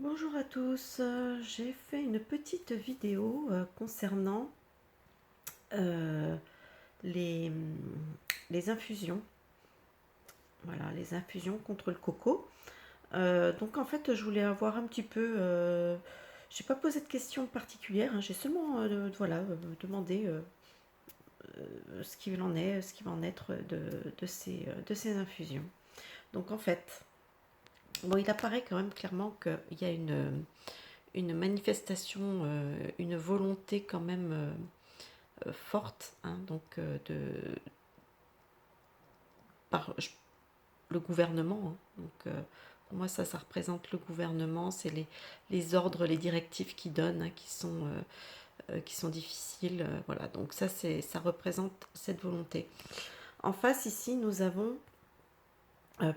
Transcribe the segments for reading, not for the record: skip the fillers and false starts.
Bonjour à tous, j'ai fait une petite vidéo concernant euh, les, les infusions. Voilà, les infusions contre le coco. Donc en fait, je voulais avoir un petit peu... j'ai pas posé de questions particulières, hein, j'ai seulement voilà, demandé ce qu'il en est, ce qui va en être de ces infusions. Donc en fait, bon, il apparaît quand même clairement qu'il y a une manifestation, une volonté quand même forte, hein, donc par le gouvernement. Hein, donc pour moi, ça représente le gouvernement, c'est les ordres, les directives qu'ils donnent, hein, qui sont difficiles. Voilà, donc ça représente cette volonté. En face, ici, nous avons,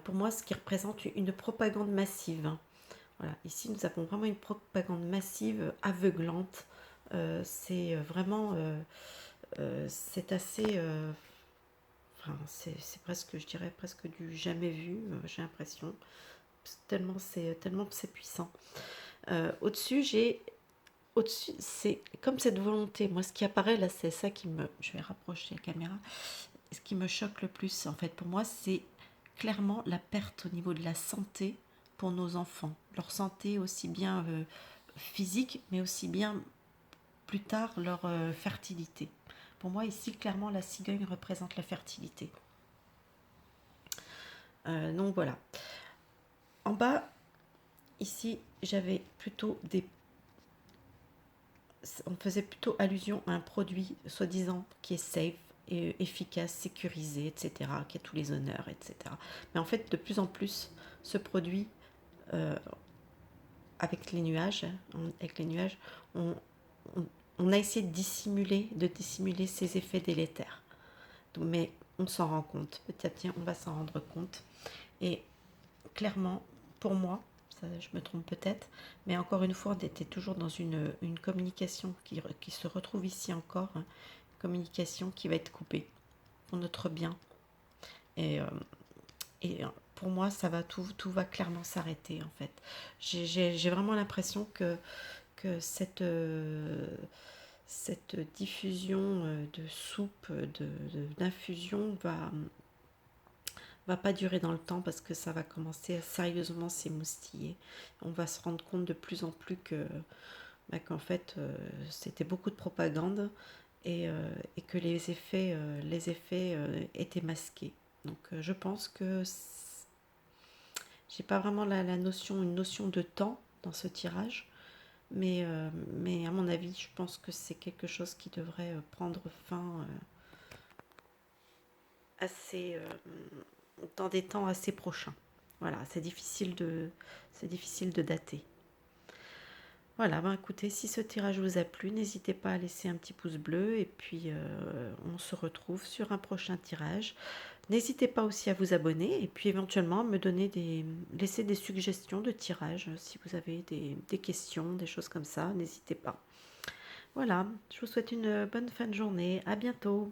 pour moi, ce qui représente une propagande massive. Hein. Voilà, ici, nous avons vraiment une propagande massive, aveuglante. C'est vraiment... c'est assez... enfin, c'est presque, je dirais, presque du jamais vu, j'ai l'impression. Tellement que c'est puissant. Au-dessus, c'est comme cette volonté. Moi, ce qui apparaît là, c'est ça qui me... Je vais rapprocher la caméra. Ce qui me choque le plus, en fait, pour moi, c'est clairement la perte au niveau de la santé pour nos enfants. Leur santé aussi bien physique, mais aussi bien plus tard leur fertilité. Pour moi, ici, clairement, la cigogne représente la fertilité. Donc voilà. En bas, ici, j'avais plutôt des... On faisait plutôt allusion à un produit soi-disant qui est safe, et efficace, sécurisé, etc., qui a tous les honneurs, etc. Mais en fait, de plus en plus, ce produit, euh, avec les nuages, on, on, on a essayé de dissimuler ces effets délétères. Mais on s'en rend compte. Petit à petit, on va s'en rendre compte. Et clairement, pour moi, ça, je me trompe peut-être, mais encore une fois, on était toujours dans une communication qui se retrouve ici encore, hein, communication qui va être coupée pour notre bien. Et, euh, et pour moi, tout va clairement s'arrêter en fait. J'ai vraiment l'impression que cette diffusion de soupe, d'infusion va pas durer dans le temps parce que ça va commencer à sérieusement s'émoustiller. On va se rendre compte de plus en plus qu'en fait c'était beaucoup de propagande et que les effets étaient masqués. Donc je pense que j'ai pas vraiment une notion de temps dans ce tirage, mais à mon avis, je pense que c'est quelque chose qui devrait prendre fin assez dans des temps assez prochains. Voilà, c'est difficile de dater. Voilà, ben écoutez, si ce tirage vous a plu, n'hésitez pas à laisser un petit pouce bleu et puis on se retrouve sur un prochain tirage. N'hésitez pas aussi à vous abonner et puis éventuellement à me laisser des suggestions de tirage si vous avez des questions, des choses comme ça, n'hésitez pas. Voilà, je vous souhaite une bonne fin de journée, à bientôt.